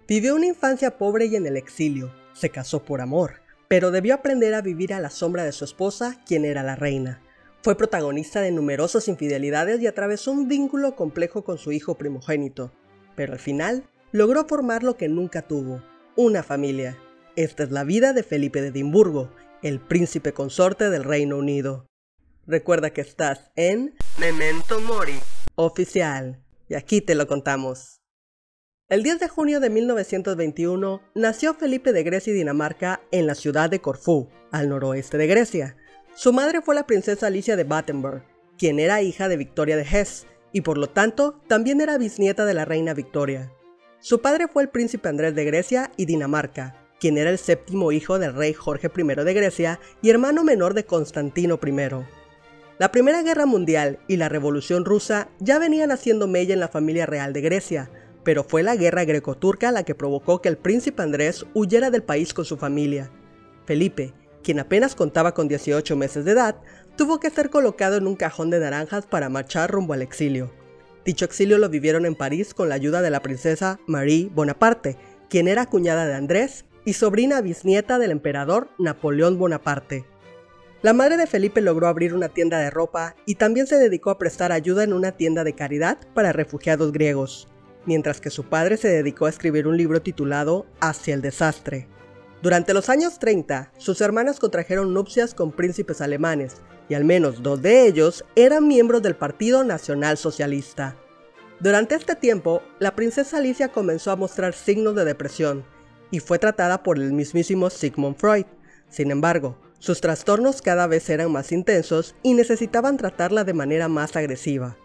Vivió una infancia pobre y en el exilio. Se casó por amor, pero debió aprender a vivir a la sombra de su esposa, quien era la reina. Fue protagonista de numerosas infidelidades y atravesó un vínculo complejo con su hijo primogénito, pero al final logró formar lo que nunca tuvo, una familia. Esta es la vida de Felipe de Edimburgo, el príncipe consorte del Reino Unido. Recuerda que estás en Memento Mori Oficial, y aquí te lo contamos. El 10 de junio de 1921 nació Felipe de Grecia y Dinamarca en la ciudad de Corfú, al noroeste de Grecia. Su madre fue la princesa Alicia de Battenberg, quien era hija de Victoria de Hesse, y por lo tanto también era bisnieta de la reina Victoria. Su padre fue el príncipe Andrés de Grecia y Dinamarca, quien era el séptimo hijo del rey Jorge I de Grecia y hermano menor de Constantino I. La Primera Guerra Mundial y la Revolución Rusa ya venían haciendo mella en la familia real de Grecia, pero fue la guerra greco-turca la que provocó que el príncipe Andrés huyera del país con su familia. Felipe, quien apenas contaba con 18 meses de edad, tuvo que ser colocado en un cajón de naranjas para marchar rumbo al exilio. Dicho exilio lo vivieron en París con la ayuda de la princesa Marie Bonaparte, quien era cuñada de Andrés y sobrina bisnieta del emperador Napoleón Bonaparte. La madre de Felipe logró abrir una tienda de ropa y también se dedicó a prestar ayuda en una tienda de caridad para refugiados griegos, mientras que su padre se dedicó a escribir un libro titulado Hacia el desastre. Durante los años 30, sus hermanas contrajeron nupcias con príncipes alemanes, y al menos 2 de ellos eran miembros del Partido Nacional Socialista. Durante este tiempo, la princesa Alicia comenzó a mostrar signos de depresión, y fue tratada por el mismísimo Sigmund Freud. Sin embargo, sus trastornos cada vez eran más intensos y necesitaban tratarla de manera más agresiva.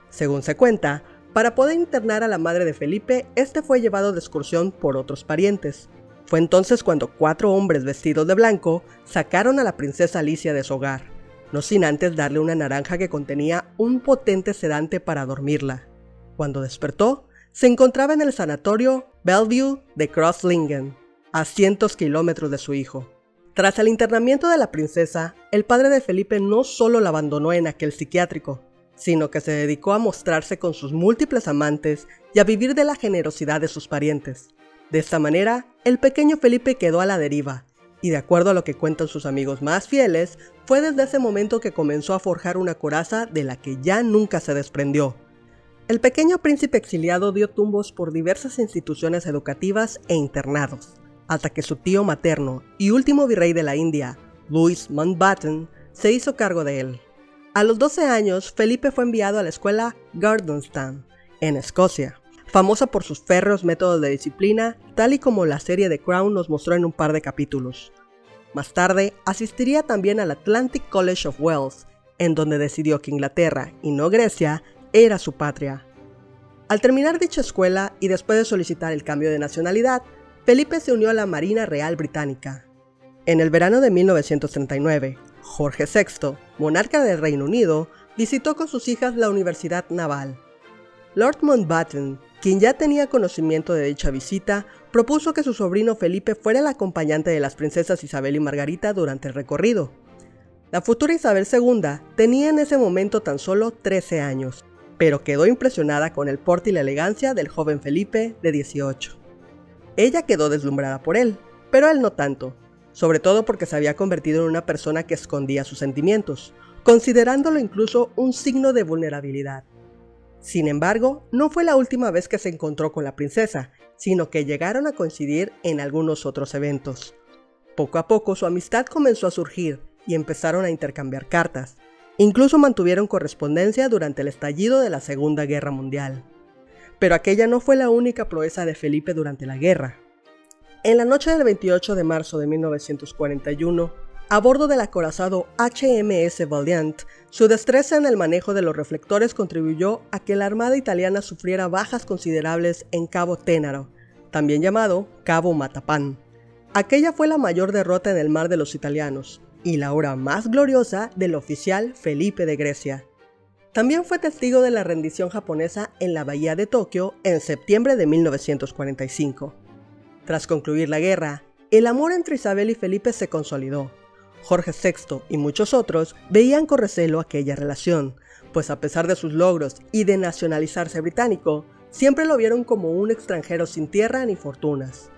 Según se cuenta, para poder internar a la madre de Felipe, este fue llevado de excursión por otros parientes. Fue entonces cuando 4 hombres vestidos de blanco sacaron a la princesa Alicia de su hogar, no sin antes darle una naranja que contenía un potente sedante para dormirla. Cuando despertó, se encontraba en el sanatorio Bellevue de Crosslingen, a cientos kilómetros de su hijo. Tras el internamiento de la princesa, el padre de Felipe no solo la abandonó en aquel psiquiátrico, sino que se dedicó a mostrarse con sus múltiples amantes y a vivir de la generosidad de sus parientes. De esta manera, el pequeño Felipe quedó a la deriva, y de acuerdo a lo que cuentan sus amigos más fieles, fue desde ese momento que comenzó a forjar una coraza de la que ya nunca se desprendió. El pequeño príncipe exiliado dio tumbos por diversas instituciones educativas e internados, hasta que su tío materno y último virrey de la India, Louis Mountbatten, se hizo cargo de él. A los 12 años, Felipe fue enviado a la escuela Gardenston, en Escocia, famosa por sus férreos métodos de disciplina, tal y como la serie The Crown nos mostró en un par de capítulos. Más tarde, asistiría también al Atlantic College of Wales, en donde decidió que Inglaterra, y no Grecia, era su patria. Al terminar dicha escuela y después de solicitar el cambio de nacionalidad, Felipe se unió a la Marina Real Británica. En el verano de 1939, Jorge VI, monarca del Reino Unido, visitó con sus hijas la Universidad Naval. Lord Mountbatten, quien ya tenía conocimiento de dicha visita, propuso que su sobrino Felipe fuera el acompañante de las princesas Isabel y Margarita durante el recorrido. La futura Isabel II tenía en ese momento tan solo 13 años, pero quedó impresionada con el porte y la elegancia del joven Felipe de 18. Ella quedó deslumbrada por él, pero él no tanto, sobre todo porque se había convertido en una persona que escondía sus sentimientos, considerándolo incluso un signo de vulnerabilidad. Sin embargo, no fue la última vez que se encontró con la princesa, sino que llegaron a coincidir en algunos otros eventos. Poco a poco su amistad comenzó a surgir y empezaron a intercambiar cartas. Incluso mantuvieron correspondencia durante el estallido de la Segunda Guerra Mundial. Pero aquella no fue la única proeza de Felipe durante la guerra. En la noche del 28 de marzo de 1941, a bordo del acorazado HMS Valiant, su destreza en el manejo de los reflectores contribuyó a que la Armada italiana sufriera bajas considerables en Cabo Ténaro, también llamado Cabo Matapan. Aquella fue la mayor derrota en el mar de los italianos, y la hora más gloriosa del oficial Felipe de Grecia. También fue testigo de la rendición japonesa en la bahía de Tokio en septiembre de 1945. Tras concluir la guerra, el amor entre Isabel y Felipe se consolidó. Jorge VI y muchos otros veían con recelo aquella relación, pues a pesar de sus logros y de nacionalizarse británico, siempre lo vieron como un extranjero sin tierra ni fortunas.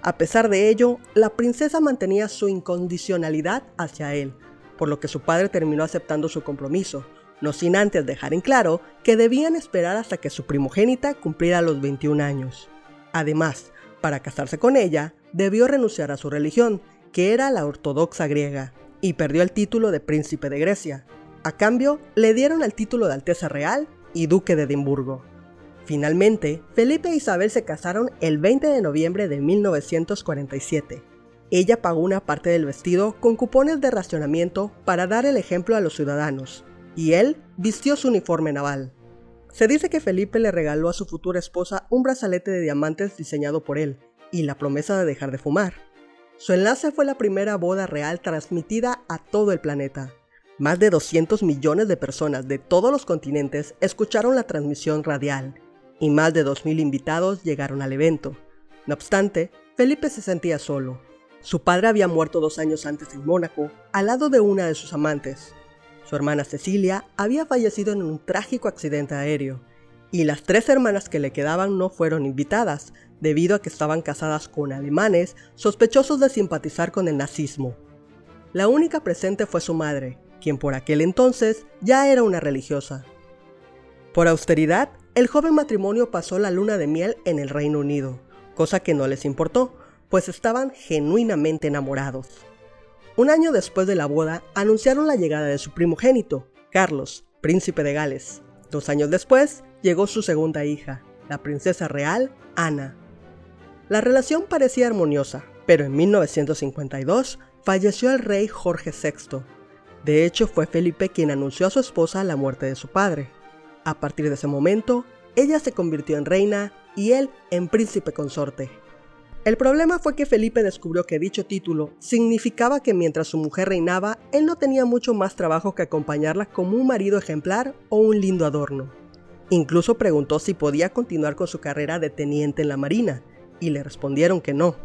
A pesar de ello, la princesa mantenía su incondicionalidad hacia él, por lo que su padre terminó aceptando su compromiso, no sin antes dejar en claro que debían esperar hasta que su primogénita cumpliera los 21 años. Además, para casarse con ella, debió renunciar a su religión, que era la ortodoxa griega, y perdió el título de príncipe de Grecia. A cambio, le dieron el título de Alteza Real y Duque de Edimburgo. Finalmente, Felipe e Isabel se casaron el 20 de noviembre de 1947. Ella pagó una parte del vestido con cupones de racionamiento para dar el ejemplo a los ciudadanos, y él vistió su uniforme naval. Se dice que Felipe le regaló a su futura esposa un brazalete de diamantes diseñado por él, y la promesa de dejar de fumar. Su enlace fue la primera boda real transmitida a todo el planeta. Más de 200 millones de personas de todos los continentes escucharon la transmisión radial, y más de 2000 invitados llegaron al evento. No obstante, Felipe se sentía solo. Su padre había muerto 2 años antes en Mónaco, al lado de una de sus amantes. Su hermana Cecilia había fallecido en un trágico accidente aéreo, y las 3 hermanas que le quedaban no fueron invitadas, debido a que estaban casadas con alemanes sospechosos de simpatizar con el nazismo. La única presente fue su madre, quien por aquel entonces ya era una religiosa. Por austeridad, el joven matrimonio pasó la luna de miel en el Reino Unido, cosa que no les importó, pues estaban genuinamente enamorados. Un año después de la boda, anunciaron la llegada de su primogénito, Carlos, príncipe de Gales. 2 años después, llegó su segunda hija, la princesa real, Ana. La relación parecía armoniosa, pero en 1952 falleció el rey Jorge VI. De hecho, fue Felipe quien anunció a su esposa la muerte de su padre. A partir de ese momento, ella se convirtió en reina y él en príncipe consorte. El problema fue que Felipe descubrió que dicho título significaba que mientras su mujer reinaba, él no tenía mucho más trabajo que acompañarla como un marido ejemplar o un lindo adorno. Incluso preguntó si podía continuar con su carrera de teniente en la marina, y le respondieron que no.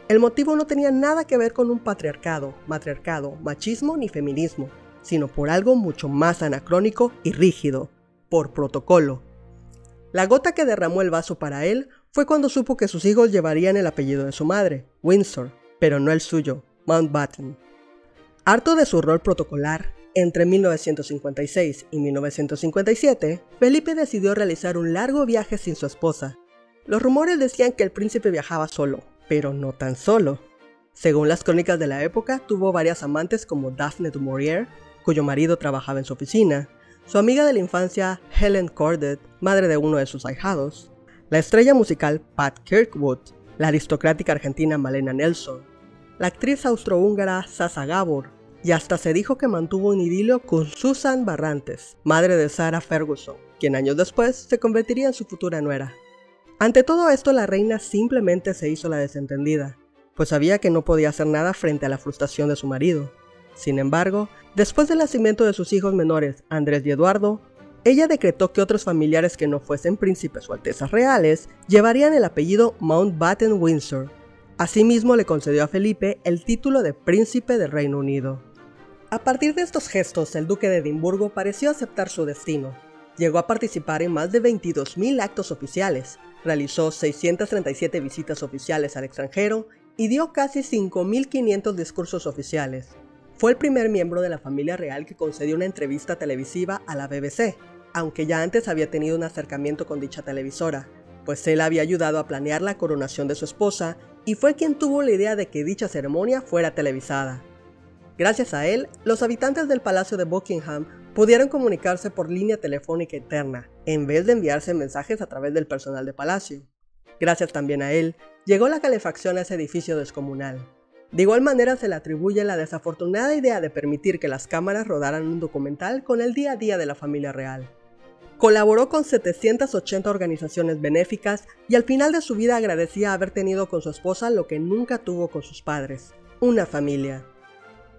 El motivo no tenía nada que ver con un patriarcado, matriarcado, machismo ni feminismo, sino por algo mucho más anacrónico y rígido, por protocolo. La gota que derramó el vaso para él fue cuando supo que sus hijos llevarían el apellido de su madre, Windsor, pero no el suyo, Mountbatten. Harto de su rol protocolar, entre 1956 y 1957, Felipe decidió realizar un largo viaje sin su esposa. Los rumores decían que el príncipe viajaba solo, pero no tan solo. Según las crónicas de la época, tuvo varias amantes como Daphne du Maurier, cuyo marido trabajaba en su oficina, su amiga de la infancia Helen Cordet, madre de uno de sus ahijados, la estrella musical Pat Kirkwood, la aristocrática argentina Malena Nelson, la actriz austrohúngara Sasa Gabor, y hasta se dijo que mantuvo un idilio con Susan Barrantes, madre de Sarah Ferguson, quien años después se convertiría en su futura nuera. Ante todo esto, la reina simplemente se hizo la desentendida, pues sabía que no podía hacer nada frente a la frustración de su marido. Sin embargo, después del nacimiento de sus hijos menores, Andrés y Eduardo, ella decretó que otros familiares que no fuesen príncipes o altezas reales llevarían el apellido Mountbatten-Windsor. Asimismo, le concedió a Felipe el título de príncipe del Reino Unido. A partir de estos gestos, el duque de Edimburgo pareció aceptar su destino. Llegó a participar en más de 22.000 actos oficiales, realizó 637 visitas oficiales al extranjero y dio casi 5.500 discursos oficiales. Fue el primer miembro de la familia real que concedió una entrevista televisiva a la BBC, aunque ya antes había tenido un acercamiento con dicha televisora, pues él había ayudado a planear la coronación de su esposa y fue quien tuvo la idea de que dicha ceremonia fuera televisada. Gracias a él, los habitantes del Palacio de Buckingham pudieron comunicarse por línea telefónica interna, en vez de enviarse mensajes a través del personal de palacio. Gracias también a él, llegó la calefacción a ese edificio descomunal. De igual manera se le atribuye la desafortunada idea de permitir que las cámaras rodaran un documental con el día a día de la familia real. Colaboró con 780 organizaciones benéficas y al final de su vida agradecía haber tenido con su esposa lo que nunca tuvo con sus padres, una familia.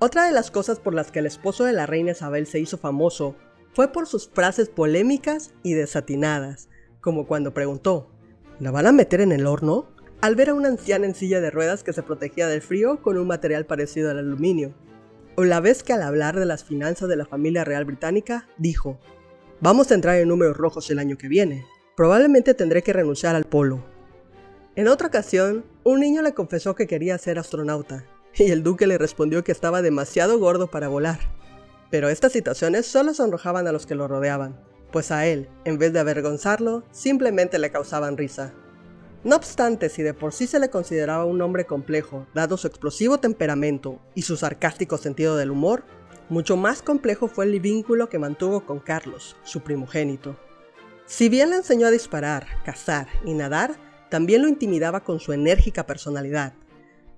Otra de las cosas por las que el esposo de la reina Isabel se hizo famoso fue por sus frases polémicas y desatinadas, como cuando preguntó, ¿la van a meter en el horno?, al ver a una anciana en silla de ruedas que se protegía del frío con un material parecido al aluminio. O la vez que al hablar de las finanzas de la familia real británica, dijo, vamos a entrar en números rojos el año que viene, probablemente tendré que renunciar al polo. En otra ocasión, un niño le confesó que quería ser astronauta, y el duque le respondió que estaba demasiado gordo para volar. Pero estas situaciones solo sonrojaban a los que lo rodeaban, pues a él, en vez de avergonzarlo, simplemente le causaban risa. No obstante, si de por sí se le consideraba un hombre complejo, dado su explosivo temperamento y su sarcástico sentido del humor, mucho más complejo fue el vínculo que mantuvo con Carlos, su primogénito. Si bien le enseñó a disparar, cazar y nadar, también lo intimidaba con su enérgica personalidad.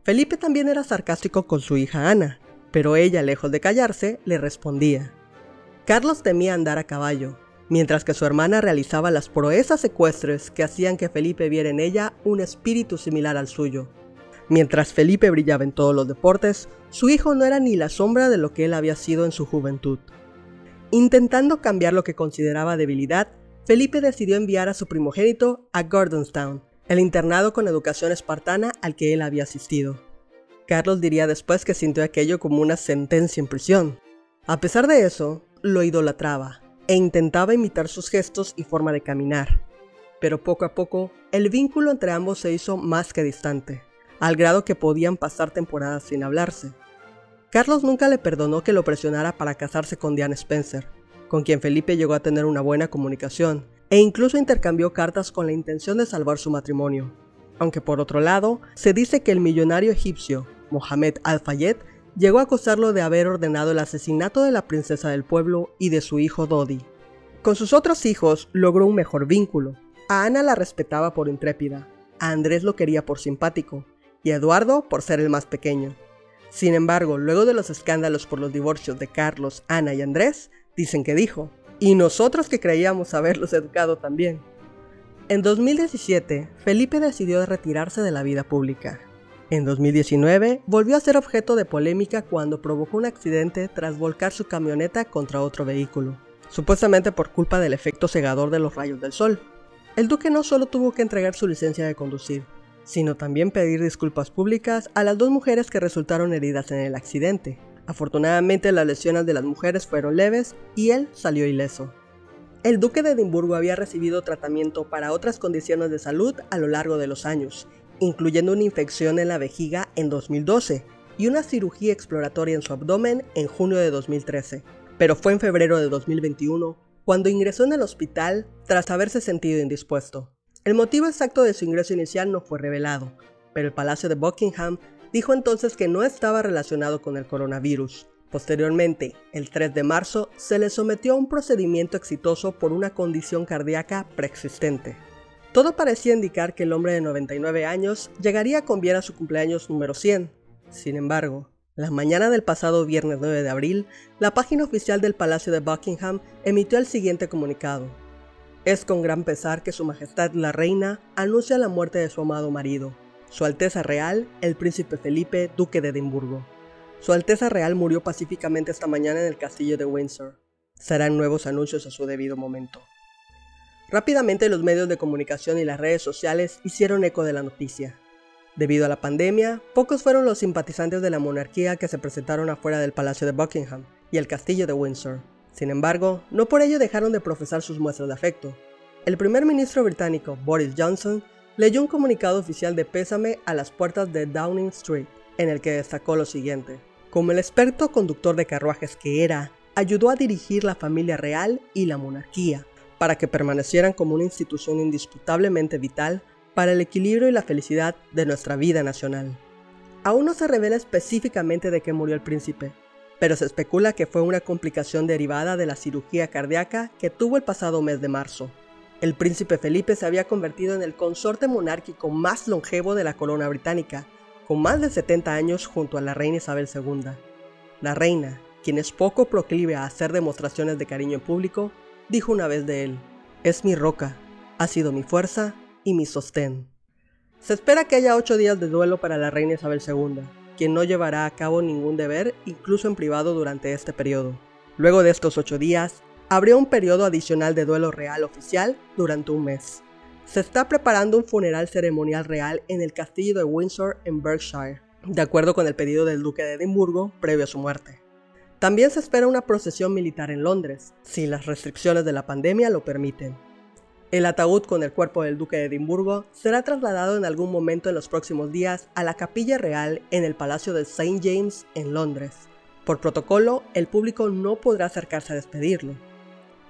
Felipe también era sarcástico con su hija Ana, pero ella, lejos de callarse, le respondía. Carlos temía andar a caballo, mientras que su hermana realizaba las proezas ecuestres que hacían que Felipe viera en ella un espíritu similar al suyo. Mientras Felipe brillaba en todos los deportes, su hijo no era ni la sombra de lo que él había sido en su juventud. Intentando cambiar lo que consideraba debilidad, Felipe decidió enviar a su primogénito a Gordonstown, el internado con educación espartana al que él había asistido. Carlos diría después que sintió aquello como una sentencia en prisión. A pesar de eso, lo idolatraba e intentaba imitar sus gestos y forma de caminar. Pero poco a poco, el vínculo entre ambos se hizo más que distante, al grado que podían pasar temporadas sin hablarse. Carlos nunca le perdonó que lo presionara para casarse con Diane Spencer, con quien Felipe llegó a tener una buena comunicación, e incluso intercambió cartas con la intención de salvar su matrimonio. Aunque por otro lado, se dice que el millonario egipcio, Mohamed Al-Fayed, llegó a acusarlo de haber ordenado el asesinato de la princesa del pueblo y de su hijo Dodi. Con sus otros hijos logró un mejor vínculo. A Ana la respetaba por intrépida, a Andrés lo quería por simpático, y a Eduardo por ser el más pequeño. Sin embargo, luego de los escándalos por los divorcios de Carlos, Ana y Andrés, dicen que dijo, y nosotros que creíamos haberlos educado también. En 2017, Felipe decidió retirarse de la vida pública. En 2019, volvió a ser objeto de polémica cuando provocó un accidente tras volcar su camioneta contra otro vehículo, supuestamente por culpa del efecto cegador de los rayos del sol. El duque no solo tuvo que entregar su licencia de conducir, sino también pedir disculpas públicas a las dos mujeres que resultaron heridas en el accidente. Afortunadamente, las lesiones de las mujeres fueron leves y él salió ileso. El duque de Edimburgo había recibido tratamiento para otras condiciones de salud a lo largo de los años, incluyendo una infección en la vejiga en 2012 y una cirugía exploratoria en su abdomen en junio de 2013. Pero fue en febrero de 2021 cuando ingresó en el hospital tras haberse sentido indispuesto. El motivo exacto de su ingreso inicial no fue revelado, pero el Palacio de Buckingham dijo entonces que no estaba relacionado con el coronavirus. Posteriormente, el 3 de marzo, se le sometió a un procedimiento exitoso por una condición cardíaca preexistente. Todo parecía indicar que el hombre de 99 años llegaría con bien a su cumpleaños número 100. Sin embargo, la mañana del pasado viernes 9 de abril, la página oficial del Palacio de Buckingham emitió el siguiente comunicado. Es con gran pesar que Su Majestad la Reina anuncia la muerte de su amado marido, Su Alteza Real, el Príncipe Felipe, Duque de Edimburgo. Su Alteza Real murió pacíficamente esta mañana en el castillo de Windsor. Serán nuevos anuncios a su debido momento. Rápidamente los medios de comunicación y las redes sociales hicieron eco de la noticia. Debido a la pandemia, pocos fueron los simpatizantes de la monarquía que se presentaron afuera del Palacio de Buckingham y el castillo de Windsor. Sin embargo, no por ello dejaron de profesar sus muestras de afecto. El primer ministro británico, Boris Johnson, leyó un comunicado oficial de pésame a las puertas de Downing Street, en el que destacó lo siguiente. Como el experto conductor de carruajes que era, ayudó a dirigir la familia real y la monarquía, para que permanecieran como una institución indisputablemente vital para el equilibrio y la felicidad de nuestra vida nacional. Aún no se revela específicamente de qué murió el príncipe, pero se especula que fue una complicación derivada de la cirugía cardíaca que tuvo el pasado mes de marzo. El príncipe Felipe se había convertido en el consorte monárquico más longevo de la corona británica, con más de 70 años junto a la reina Isabel II. La reina, quien es poco proclive a hacer demostraciones de cariño en público, dijo una vez de él, «Es mi roca, ha sido mi fuerza y mi sostén». Se espera que haya 8 días de duelo para la reina Isabel II, quien no llevará a cabo ningún deber, incluso en privado, durante este periodo. Luego de estos 8 días, habría un periodo adicional de duelo real oficial durante un mes. Se está preparando un funeral ceremonial real en el castillo de Windsor en Berkshire, de acuerdo con el pedido del duque de Edimburgo previo a su muerte. También se espera una procesión militar en Londres, si las restricciones de la pandemia lo permiten. El ataúd con el cuerpo del duque de Edimburgo será trasladado en algún momento en los próximos días a la capilla real en el Palacio de St. James en Londres. Por protocolo, el público no podrá acercarse a despedirlo.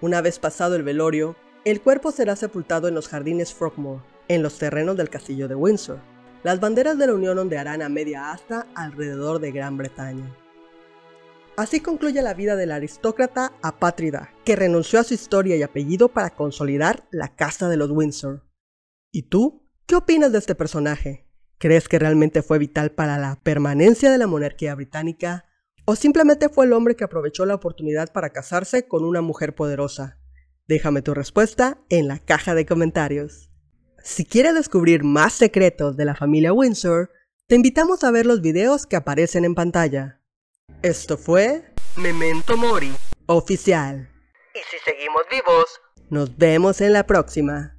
Una vez pasado el velorio, el cuerpo será sepultado en los jardines Frogmore, en los terrenos del castillo de Windsor. Las banderas de la unión ondearán a media asta alrededor de Gran Bretaña. Así concluye la vida del aristócrata apátrida, que renunció a su historia y apellido para consolidar la casa de los Windsor. ¿Y tú? ¿Qué opinas de este personaje? ¿Crees que realmente fue vital para la permanencia de la monarquía británica? ¿O simplemente fue el hombre que aprovechó la oportunidad para casarse con una mujer poderosa? Déjame tu respuesta en la caja de comentarios. Si quieres descubrir más secretos de la familia Windsor, te invitamos a ver los videos que aparecen en pantalla. Esto fue Memento Mori Oficial. Y si seguimos vivos, nos vemos en la próxima.